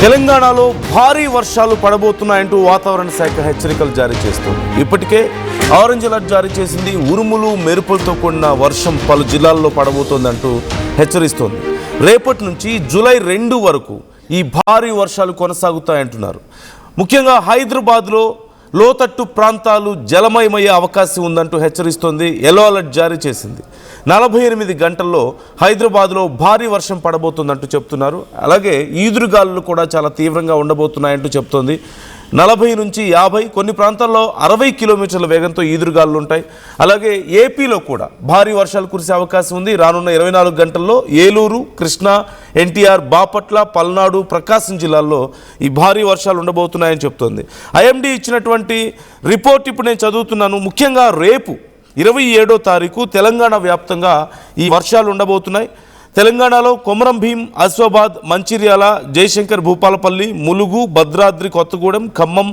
తెలంగాణలో భారీ వర్షాలు పడబోతున్నాయంటూ వాతావరణ శాఖ హెచ్చరికలు జారీ చేస్తుంది. ఇప్పటికే ఆరెంజ్ అలర్ట్ జారీ చేసింది. ఉరుములు మెరుపులతో కూడిన వర్షం పలు జిల్లాల్లో పడబోతోందంటూ హెచ్చరిస్తోంది. రేపటి నుంచి జూలై 2 వరకు ఈ భారీ వర్షాలు కొనసాగుతాయంటున్నారు. ముఖ్యంగా హైదరాబాద్లో లోతట్టు ప్రాంతాలు జలమయమయ్యే అవకాశం ఉందంటూ హెచ్చరిస్తోంది. ఎల్లో అలర్ట్ జారీ చేసింది. 48 గంటల్లో హైదరాబాద్లో భారీ వర్షం పడబోతుందంటూ చెప్తున్నారు. అలాగే ఈదురుగాలులు కూడా చాలా తీవ్రంగా ఉండబోతున్నాయంటూ చెప్తోంది. 40 నుంచి 50, కొన్ని ప్రాంతాల్లో 60 కిలోమీటర్ల వేగంతో ఈదురుగాలులు ఉంటాయి. అలాగే ఏపీలో కూడా భారీ వర్షాలు కురిసే అవకాశం ఉంది. రానున్న 24 గంటల్లో ఏలూరు, కృష్ణా, ఎన్టీఆర్, బాపట్ల, పల్నాడు, ప్రకాశం జిల్లాల్లో ఈ భారీ వర్షాలు ఉండబోతున్నాయని చెప్తోంది. ఐఎండీ ఇచ్చినటువంటి రిపోర్ట్ ఇప్పుడు నేను చదువుతున్నాను. ముఖ్యంగా రేపు 27వ తారీఖు తెలంగాణ వ్యాప్తంగా ఈ వర్షాలు ఉండబోతున్నాయి. తెలంగాణలో కొమరం భీం, ఆసిఫాబాద్, మంచిర్యాల, జయశంకర్ భూపాలపల్లి, ములుగు, భద్రాద్రి కొత్తగూడెం, ఖమ్మం,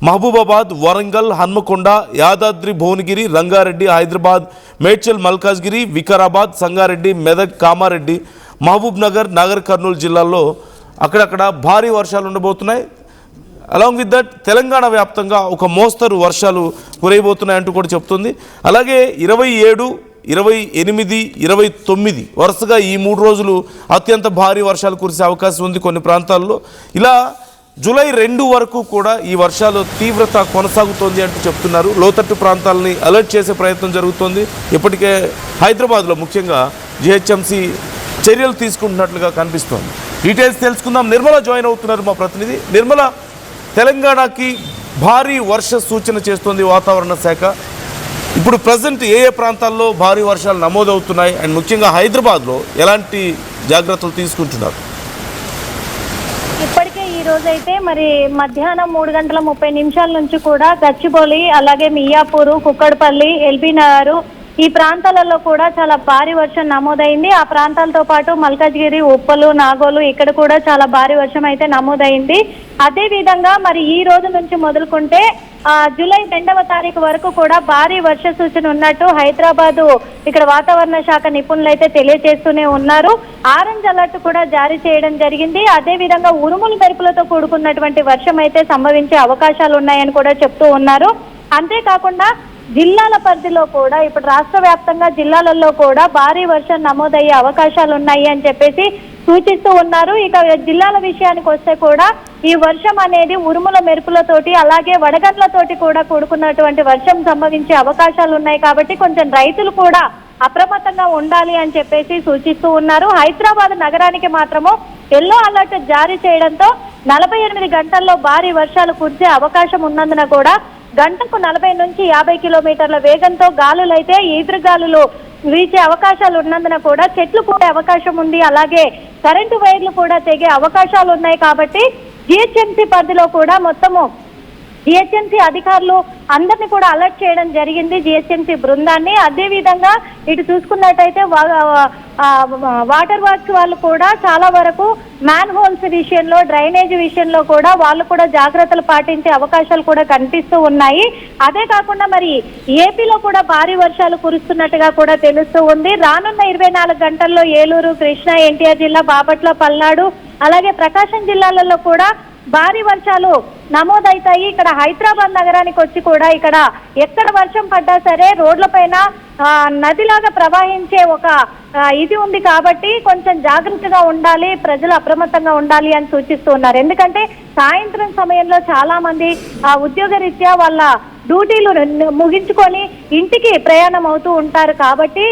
మహబూబాబాద్, వరంగల్, హన్మకొండ, యాదాద్రి భువనగిరి, రంగారెడ్డి, హైదరాబాద్, మేడ్చల్, మల్కాజ్గిరి, వికారాబాద్, సంగారెడ్డి, మెదక్, కామారెడ్డి, మహబూబ్ నగర్, నాగర్ కర్నూలు జిల్లాల్లో అక్కడక్కడ భారీ వర్షాలు ఉండబోతున్నాయి. అలాంగ్ విత్ దట్ తెలంగాణ వ్యాప్తంగా ఒక మోస్తరు వర్షాలు కురియబోతున్నాయంటూ కూడా చెప్తుంది. అలాగే 27, 28, 29 వరుసగా ఈ 3 రోజులు అత్యంత భారీ వర్షాలు కురిసే అవకాశం ఉంది కొన్ని ప్రాంతాల్లో. ఇలా జూలై 2 వరకు కూడా ఈ వర్షాలు తీవ్రత కొనసాగుతోంది అంటూ చెప్తున్నారు. లోతట్టు ప్రాంతాలని అలర్ట్ చేసే ప్రయత్నం జరుగుతోంది. ఇప్పటికే హైదరాబాద్లో ముఖ్యంగా జిహెచ్ఎంసీ చర్యలు తీసుకుంటున్నట్లుగా కనిపిస్తోంది. డీటెయిల్స్ తెలుసుకుందాం. నిర్మల జాయిన్ అవుతున్నారు మా ప్రతినిధి. నిర్మల, తెలంగాణకి భారీ వర్ష సూచన చేస్తోంది వాతావరణ శాఖ. ఇప్పుడు ప్రజెంట్ ఏ ప్రాంతాల్లో భారీ వర్షాలు నమోదవుతున్నాయి అండ్ ముఖ్యంగా హైదరాబాద్లో ఎలాంటి జాగ్రత్తలు తీసుకుంటున్నారు? ఇప్పటికే ఈ రోజైతే మరి మధ్యాహ్నం 3:30 నుంచి కూడా గచ్చిబౌలి, అలాగే మియాపూరు, కుక్కడపల్లి, ఎల్బీ నగర్ ఈ ప్రాంతాలలో కూడా చాలా భారీ వర్షం నమోదైంది. ఆ ప్రాంతాలతో పాటు మల్కాజ్గిరి, ఉప్పలు, నాగోలు ఇక్కడ కూడా చాలా భారీ వర్షం అయితే నమోదైంది. అదే విధంగా మరి ఈ రోజు నుంచి మొదలుకుంటే జూలై 2వ తారీఖు వరకు కూడా భారీ వర్ష సూచన ఉన్నట్టు హైదరాబాద్ ఇక్కడ వాతావరణ శాఖ నిపుణులు అయితే తెలియజేస్తూనే ఉన్నారు. ఆరెంజ్ అలర్ట్ కూడా జారీ చేయడం జరిగింది. అదే విధంగా ఉరుములు మెరుపులతో కూడుకున్నటువంటి వర్షం అయితే సంభవించే అవకాశాలు ఉన్నాయని కూడా చెప్తూ ఉన్నారు. అంతేకాకుండా జిల్లాల పరిధిలో కూడా ఇప్పుడు రాష్ట్ర వ్యాప్తంగా జిల్లాలలో కూడా భారీ వర్షం నమోదయ్యే అవకాశాలు ఉన్నాయి అని చెప్పేసి సూచిస్తూ ఉన్నారు. ఇక జిల్లాల విషయానికి వస్తే కూడా ఈ వర్షం అనేది ఉరుముల మెరుపులతోటి అలాగే వడగండ్లతోటి కూడా కూడుకున్నటువంటి వర్షం సంభవించే అవకాశాలు ఉన్నాయి. కాబట్టి కొంచెం రైతులు కూడా అప్రమత్తంగా ఉండాలి అని చెప్పేసి సూచిస్తూ ఉన్నారు. హైదరాబాద్ నగరానికి మాత్రము ఎల్లో అలర్ట్ జారీ చేయడంతో 48 గంటల్లో భారీ వర్షాలు కురిసే అవకాశం ఉన్నందున కూడా గంటకు 40 నుంచి 50 కిలోమీటర్ల వేగంతో గాలులైతే ఈదురుగాలులు వీచే అవకాశాలు ఉన్నందున కూడా చెట్లు పోయే అవకాశం ఉంది. అలాగే కరెంటు వైర్లు కూడా తెగే అవకాశాలు ఉన్నాయి. కాబట్టి జిహెచ్ఎంసీ పరిధిలో కూడా మొత్తము జిహెచ్ఎంసీ అధికారులు అందరినీ కూడా అలర్ట్ చేయడం జరిగింది, జిహెచ్ఎంసీ బృందాన్ని. అదే విధంగా ఇటు చూసుకున్నట్టయితే వాటర్ వర్క్స్ వాళ్ళు కూడా చాలా వరకు మ్యాన్ హోల్స్ విషయంలో, డ్రైనేజ్ విషయంలో కూడా వాళ్ళు కూడా జాగ్రత్తలు పాటించే అవకాశాలు కూడా కనిపిస్తూ ఉన్నాయి. అదే కాకుండా మరి ఏపీలో కూడా భారీ వర్షాలు కురుస్తున్నట్టుగా కూడా తెలుస్తూ ఉంది. రానున్న 24 గంటల్లో ఏలూరు, కృష్ణా, ఎన్టీఆర్ జిల్లా, బాపట్ల, పల్నాడు అలాగే ప్రకాశం జిల్లాలలో కూడా భారీ వర్షాలు నమోదవుతాయి. ఇక్కడ హైదరాబాద్ నగరానికి వచ్చి కూడా ఇక్కడ ఎక్కడ వర్షం పడ్డా సరే రోడ్లపైన నదిలాగా ప్రవహించే ఒక ఇది ఉంది. కాబట్టి కొంచెం జాగ్రత్తగా ఉండాలి, ప్రజలు అప్రమత్తంగా ఉండాలి అని సూచిస్తూ ఉన్నారు. ఎందుకంటే సాయంత్రం సమయంలో చాలా మంది ఉద్యోగరీత్యా వాళ్ళ డ్యూటీలు ముగించుకొని ఇంటికి ప్రయాణం అవుతూ ఉంటారు. కాబట్టి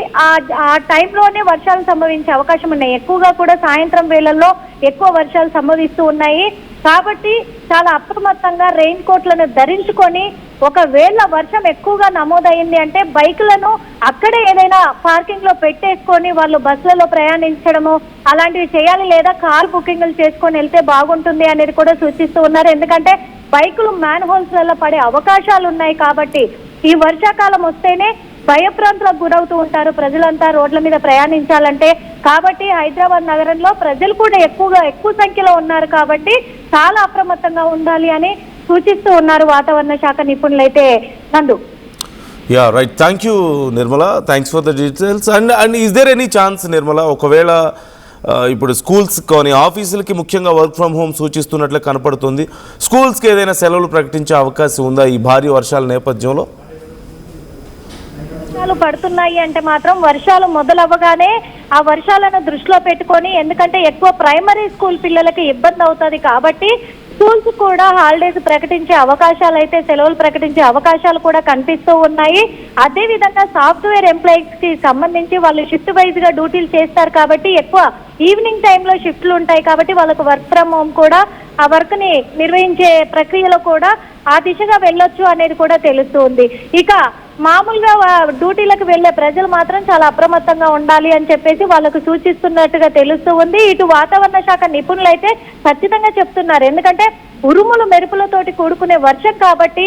ఆ టైంలోనే వర్షాలు సంభవించే అవకాశం ఉన్నాయి. ఎక్కువగా కూడా సాయంత్రం వేళల్లో ఎక్కువ వర్షాలు సంభవిస్తూ ఉన్నాయి. కాబట్టి చాలా అప్రమత్తంగా రెయిన్ కోట్లను ధరించుకొని ఒకవేళ వర్షం ఎక్కువగా నమోదైంది అంటే బైకులను అక్కడే ఏదైనా పార్కింగ్ లో పెట్టేసుకొని వాళ్ళు బస్సులలో ప్రయాణించడము అలాంటివి చేయాలి. లేదా కార్ బుకింగ్లు చేసుకొని వెళ్తే బాగుంటుంది అనేది కూడా సూచిస్తూ ఉన్నారు. ఎందుకంటే బైకులు మ్యాన్ హోల్స్ లలో పడే అవకాశాలు ఉన్నాయి. కాబట్టి ఈ వర్షాకాలం వస్తేనే భయప్రాంతాలకు గురవుతూ ఉంటారు ప్రజలంతా రోడ్ల మీద ప్రయాణించాలంటే. కాబట్టి హైదరాబాద్ నగరంలో ప్రజలు కూడా ఎక్కువ సంఖ్యలో ఉన్నారు. కాబట్టి చాలా అప్రమత్తంగా ఉండాలి అని సూచిస్తూ ఉన్నారు వాతావరణ శాఖ నిపుణులైతే. నందు. Yeah right, thank you Nirmala, thanks for the details. And is there any chance Nirmala, ఒకవేళ ఇప్పుడు స్కూల్స్ కానీ ఆఫీసులకి ముఖ్యంగా వర్క్ ఫ్రమ్ హోమ్ సూచిస్తున్నట్లు కనపడుతుంది. స్కూల్స్కి ఏదైనా సెలవులు ప్రకటించే అవకాశం ఉందా ఈ భారీ వర్షాల నేపథ్యంలో? వర్షాలు పడుతున్నాయి అంటే మాత్రం వర్షాలు మొదలవ్వగానే ఆ వర్షాలను దృష్టిలో పెట్టుకొని, ఎందుకంటే ఎక్కువ ప్రైమరీ స్కూల్ పిల్లలకి ఇబ్బంది అవుతుంది కాబట్టి స్కూల్స్ కూడా హాలిడేస్ ప్రకటించే అవకాశాలు అయితే, సెలవులు ప్రకటించే అవకాశాలు కూడా కనిపిస్తూ ఉన్నాయి. అదే విధంగా సాఫ్ట్వేర్ ఎంప్లాయీస్ కి సంబంధించి వాళ్ళు షిఫ్ట్ వైజ్ గా డ్యూటీలు చేస్తారు కాబట్టి ఎక్కువ ఈవినింగ్ టైంలో షిఫ్ట్లు ఉంటాయి కాబట్టి వాళ్ళకు వర్క్ ఫ్రమ్ హోమ్ కూడా ఆ వర్క్ ని నిర్వహించే ప్రక్రియలో కూడా ఆ దిశగా వెళ్ళొచ్చు అనేది కూడా తెలుస్తుంది. ఇక మామూలుగా డ్యూటీలకు వెళ్లే ప్రజలు మాత్రం చాలా అప్రమత్తంగా ఉండాలి అని చెప్పేసి వాళ్ళకు సూచిస్తున్నట్టుగా తెలుస్తూ ఉంది. ఇటు వాతావరణ శాఖ నిపుణులు అయితే ఖచ్చితంగా చెప్తున్నారు, ఎందుకంటే ఉరుములు మెరుపులతోటి కూడుకునే వర్షం కాబట్టి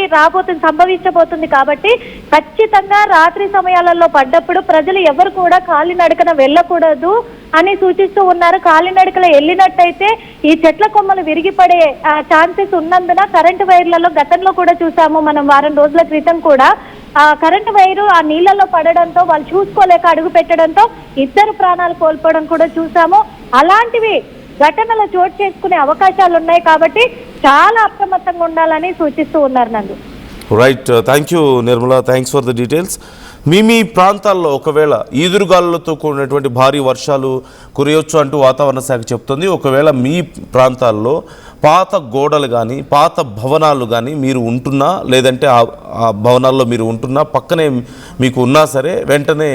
సంభవించబోతుంది కాబట్టి ఖచ్చితంగా రాత్రి సమయాలలో పడ్డప్పుడు ప్రజలు ఎవరు కూడా కాలినడకన వెళ్ళకూడదు అని సూచిస్తూ ఉన్నారు. కాలినడకలో వెళ్ళినట్టయితే ఈ చెట్ల కొమ్మలు విరిగిపడే ఛాన్సెస్ ఉన్నందున కరెంటు వైర్లలో గతంలో కూడా చూసాము మనం వారం రోజుల క్రితం కూడా ఆ కరెంటు వైరు ఆ నీళ్లలో పడడంతో వాళ్ళు చూసుకోలేక అడుగు పెట్టడంతో ఇద్దరు ప్రాణాలు కోల్పోవడం కూడా చూసాము. అలాంటివి ఘటనలు చోటు చేసుకునే అవకాశాలు ఉన్నాయి కాబట్టి చాలా అప్రమత్తంగా ఉండాలని సూచిస్తూ ఉన్నారు. Nandu right, thank you Nirmala, thanks for the details. మీ ప్రాంతాల్లో ఒకవేళ ఈదురుగాలులతో కూడినటువంటి భారీ వర్షాలు కురియొచ్చు అంటూ వాతావరణ శాఖ చెప్తుంది. ఒకవేళ మీ ప్రాంతాల్లో పాత గోడలు కానీ పాత భవనాలు కానీ మీరు ఉంటున్నా, లేదంటే ఆ భవనాల్లో మీరు ఉంటున్నా, పక్కనే మీకు ఉన్నా సరే వెంటనే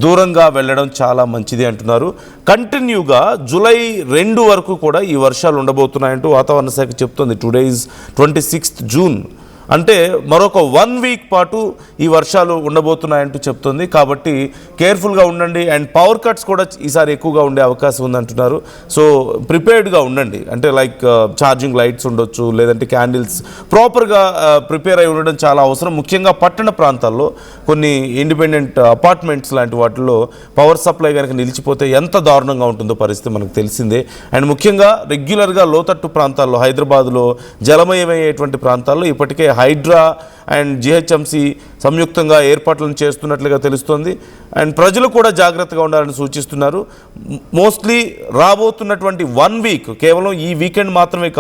దూరంగా వెళ్ళడం చాలా మంచిది అంటున్నారు. కంటిన్యూగా జూలై 2 వరకు కూడా ఈ వర్షాలు ఉండబోతున్నాయంటూ వాతావరణ శాఖ చెప్తుంది. టుడే ఈజ్ 26th జూన్, అంటే మరొక 1 వీక్ పాటు ఈ వర్షాలు ఉండబోతున్నాయంటూ చెప్తుంది. కాబట్టి కేర్ఫుల్గా ఉండండి. అండ్ పవర్ కట్స్ కూడా ఈసారి ఎక్కువగా ఉండే అవకాశం ఉందంటున్నారు. సో ప్రిపేర్డ్గా ఉండండి, అంటే లైక్ ఛార్జింగ్ లైట్స్ ఉండొచ్చు, లేదంటే క్యాండిల్స్ ప్రాపర్గా ప్రిపేర్ అయి ఉండడం చాలా అవసరం. ముఖ్యంగా పట్టణ ప్రాంతాల్లో కొన్ని ఇండిపెండెంట్ అపార్ట్మెంట్స్ లాంటి వాటిల్లో పవర్ సప్లై కనుక నిలిచిపోతే ఎంత దారుణంగా ఉంటుందో పరిస్థితి మనకు తెలిసిందే. అండ్ ముఖ్యంగా రెగ్యులర్గా లోతట్టు ప్రాంతాల్లో, హైదరాబాద్లో జలమయమయ్యేటువంటి ప్రాంతాల్లో ఇప్పటికే హైడ్రా అండ్ జిహెచ్ఎంసి సంయుక్తంగా ఏర్పాట్లను చేస్తున్నట్లుగా తెలుస్తోంది. అండ్ ప్రజలు కూడా జాగ్రత్తగా ఉండాలని సూచిస్తున్నారు. మోస్ట్లీ రాబోతున్నటువంటి 1 వీక్, కేవలం ఈ వీకెండ్ మాత్రమే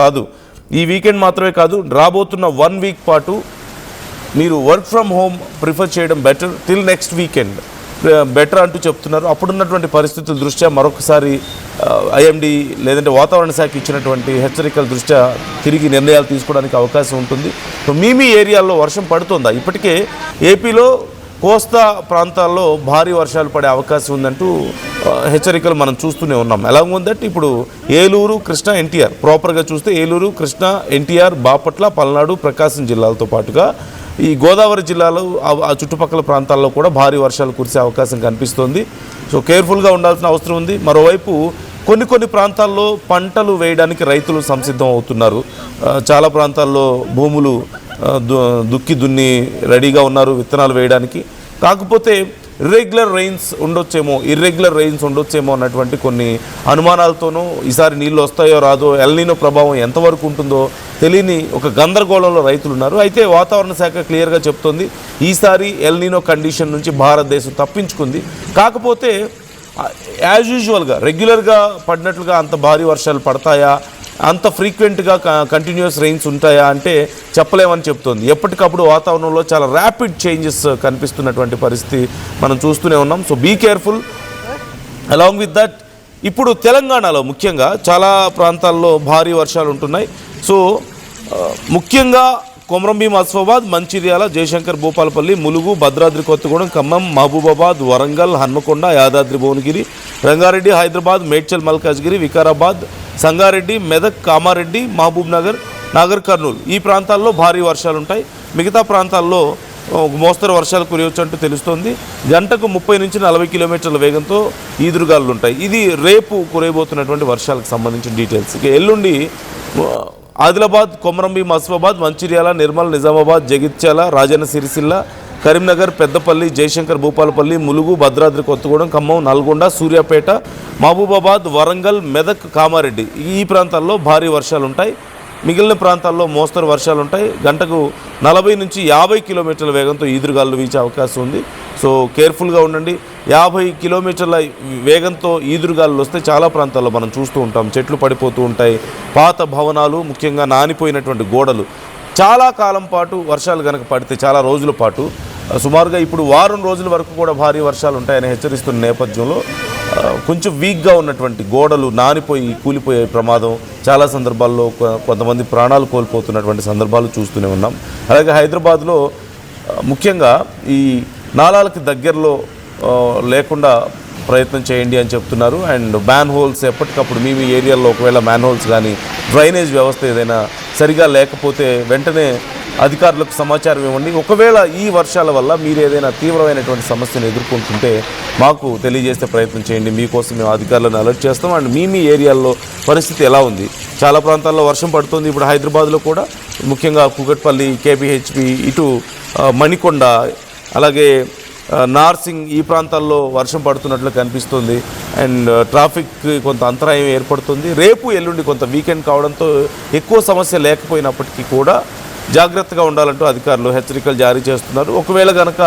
కాదు, రాబోతున్న 1 వీక్ పాటు మీరు వర్క్ ఫ్రమ్ హోమ్ ప్రిఫర్ చేయడం better, till next weekend better అంటూ చెప్తున్నారు. అప్పుడున్నటువంటి పరిస్థితుల దృష్ట్యా మరొకసారి ఐఎండీ లేదంటే వాతావరణ శాఖ ఇచ్చినటువంటి హెచ్చరికల దృష్ట్యా తిరిగి నిర్ణయాలు తీసుకోవడానికి అవకాశం ఉంటుంది. సో మీ ఏరియాల్లో వర్షం పడుతుందా? ఇప్పటికే ఏపీలో కోస్తా ప్రాంతాల్లో భారీ వర్షాలు పడే అవకాశం ఉందంటూ హెచ్చరికలు మనం చూస్తూనే ఉన్నాం. అలాంగ్ విత్ దట్ ఇప్పుడు ఏలూరు, కృష్ణా, ఎన్టీఆర్, ప్రాపర్గా చూస్తే ఏలూరు, కృష్ణా, ఎన్టీఆర్, బాపట్ల, పల్నాడు, ప్రకాశం జిల్లాలతో పాటుగా ఈ గోదావరి జిల్లాలో ఆ చుట్టుపక్కల ప్రాంతాల్లో కూడా భారీ వర్షాలు కురిసే అవకాశం కనిపిస్తోంది. సో కేర్ఫుల్గా ఉండాల్సిన అవసరం ఉంది. మరోవైపు కొన్ని ప్రాంతాల్లో పంటలు వేయడానికి రైతులు సంసిద్ధం అవుతున్నారు. చాలా ప్రాంతాల్లో భూములు దున్ని రెడీగా ఉన్నారు విత్తనాలు వేయడానికి. కాకపోతే ఇర్రెగ్యులర్ రెయిన్స్ ఉండొచ్చేమో అన్నటువంటి కొన్ని అనుమానాలతోనూ ఈసారి నీళ్ళు వస్తాయో రాదో, ఎల్నినో ప్రభావం ఎంతవరకు ఉంటుందో తెలియని ఒక గందరగోళంలో రైతులు ఉన్నారు. అయితే వాతావరణ శాఖ క్లియర్గా చెప్తోంది, ఈసారి ఎల్నినో కండిషన్ నుంచి భారతదేశం తప్పించుకుంది. కాకపోతే యాజ్ యూజువల్గా రెగ్యులర్గా పడినట్లుగా అంత భారీ వర్షాలు పడతాయా, అంత ఫ్రీక్వెంట్గా కంటిన్యూస్ రెయిన్స్ ఉంటాయా అంటే చెప్పలేమని చెప్తోంది. ఎప్పటికప్పుడు వాతావరణంలో చాలా ర్యాపిడ్ చేంజెస్ కనిపిస్తున్నటువంటి పరిస్థితి మనం చూస్తూనే ఉన్నాం. So be careful. Along with that ఇప్పుడు తెలంగాణలో ముఖ్యంగా చాలా ప్రాంతాల్లో భారీ వర్షాలు ఉంటున్నాయి. సో ముఖ్యంగా కొమరంభీం, ఆసిఫాబాద్, మంచిర్యాల, జయశంకర్, భూపాలపల్లి, ములుగు, భద్రాద్రి కొత్తగూడెం, ఖమ్మం, మహబూబాబాద్, వరంగల్, హన్మకొండ, యాదాద్రి భువనగిరి, రంగారెడ్డి, హైదరాబాద్, మేడ్చల్, మల్కాజ్గిరి, వికారాబాద్, సంగారెడ్డి, మెదక్, కామారెడ్డి, మహబూబ్ నగర్, నాగర్ కర్నూలు ఈ ప్రాంతాల్లో భారీ వర్షాలు ఉంటాయి. మిగతా ప్రాంతాల్లో మోస్తరు వర్షాలు కురియవచ్చు అంటూ తెలుస్తోంది. గంటకు 30 నుంచి 40 కిలోమీటర్ల వేగంతో ఈదురుగాలులు ఉంటాయి. ఇది రేపు కురియబోతున్నటువంటి వర్షాలకు సంబంధించిన డీటెయిల్స్. ఇక ఎల్లుండి ఆదిలాబాద్, కొమరంభీం, ఆసిఫాబాద్, మంచిర్యాల, నిర్మల్, నిజామాబాద్, జగిత్యాల, రాజన్న సిరిసిల్ల, కరీంనగర్, పెద్దపల్లి, జయశంకర్, భూపాలపల్లి, ములుగు, భద్రాద్రి కొత్తగూడెం, ఖమ్మం, నల్గొండ, సూర్యాపేట, మహబూబాబాద్, వరంగల్, మెదక్, కామారెడ్డి ఈ ప్రాంతాల్లో భారీ వర్షాలు ఉంటాయి. మిగిలిన ప్రాంతాల్లో మోస్తరు వర్షాలు ఉంటాయి. గంటకు 40 నుంచి 50 కిలోమీటర్ల వేగంతో ఈదురుగాలు వీచే అవకాశం ఉంది. సో కేర్ఫుల్గా ఉండండి. 50 కిలోమీటర్ల వేగంతో ఈదురుగాలు వస్తే చాలా ప్రాంతాల్లో మనం చూస్తూ ఉంటాం, చెట్లు పడిపోతూ ఉంటాయి, పాత భవనాలు, ముఖ్యంగా నానిపోయినటువంటి గోడలు. చాలా కాలం పాటు వర్షాలు కనుక పడితే, చాలా రోజుల పాటు, సుమారుగా ఇప్పుడు వారం రోజుల వరకు కూడా భారీ వర్షాలు ఉంటాయని హెచ్చరిస్తున్న నేపథ్యంలో కొంచెం వీక్గా ఉన్నటువంటి గోడలు నానిపోయి కూలిపోయే ప్రమాదం చాలా సందర్భాల్లో కొంతమంది ప్రాణాలు కోల్పోతున్నటువంటి సందర్భాలు చూస్తూనే ఉన్నాం. అలాగే హైదరాబాద్లో ముఖ్యంగా ఈ నాలాలకి దగ్గరలో లేకుండా ప్రయత్నం చేయండి అని చెప్తున్నారు. అండ్ మ్యాన్ హోల్స్ ఎప్పటికప్పుడు మీ ఏరియాలో ఒకవేళ మ్యాన్ హోల్స్ కానీ డ్రైనేజ్ వ్యవస్థ ఏదైనా సరిగా లేకపోతే వెంటనే అధికారులకు సమాచారం ఇవ్వండి. ఒకవేళ ఈ వర్షాల వల్ల మీరు ఏదైనా తీవ్రమైనటువంటి సమస్యను ఎదుర్కొంటుంటే మాకు తెలియజేసే ప్రయత్నం చేయండి. మీకోసం మేము అధికారులను అలర్ట్ చేస్తాం. అండ్ మీ ఏరియాల్లో పరిస్థితి ఎలా ఉంది? చాలా ప్రాంతాల్లో వర్షం పడుతుంది. ఇప్పుడు హైదరాబాద్లో కూడా ముఖ్యంగా కూకట్పల్లి, కేపీహెచ్పి, ఇటు మణికొండ, అలాగే నార్సింగ్, ఈ ప్రాంతాల్లో వర్షం పడుతున్నట్లు కనిపిస్తుంది. అండ్ ట్రాఫిక్ కొంత అంతరాయం ఏర్పడుతుంది. రేపు ఎల్లుండి కొంత వీకెండ్ కావడంతో ఎక్కువ సమస్య లేకపోయినప్పటికీ కూడా జాగ్రత్తగా ఉండాలంటూ అధికారులు హెచ్చరికలు జారీ చేస్తున్నారు. ఒకవేళ కనుక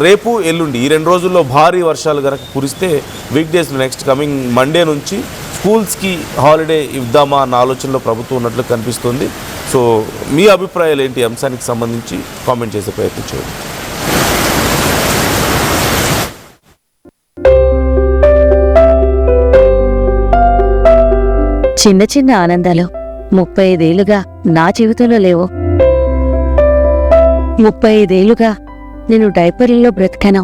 రేపు ఎల్లుండి ఈ 2 రోజుల్లో భారీ వర్షాలు కనుక కురిస్తే వీక్ డేస్లో నెక్స్ట్ కమింగ్ మండే నుంచి స్కూల్స్కి హాలిడే ఇద్దామా అన్న ఆలోచనలో ప్రభుత్వం ఉన్నట్లు కనిపిస్తుంది. సో మీ అభిప్రాయాలు ఏంటి ఈ అంశానికి సంబంధించి కామెంట్ చేసే ప్రయత్నం చేయండి. చిన్న చిన్న ఆనందాలు 35 ఏళ్లుగా నా జీవితంలో లేవు. 35 ఏళ్లుగా నేను డైపర్లలో బ్రతికాను.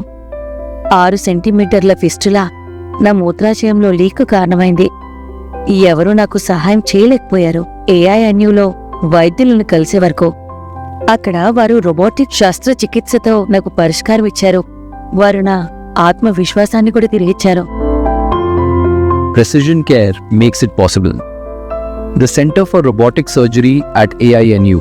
6 సెంటీమీటర్ల ఫిస్టులా నా మూత్రాశయంలో లీకు కారణమైంది. ఎవరూ నాకు సహాయం చేయలేకపోయారు. ఏఐఎన్యూలో వైద్యులను కలిసే వరకు. అక్కడ వారు రోబోటిక్ శస్త్రచికిత్సతో నాకు పరిష్కారం ఇచ్చారు. వారు నా ఆత్మవిశ్వాసాన్ని కూడా తిరిగిచ్చారు. Precision care makes it possible. The Center for Robotic Surgery at AINU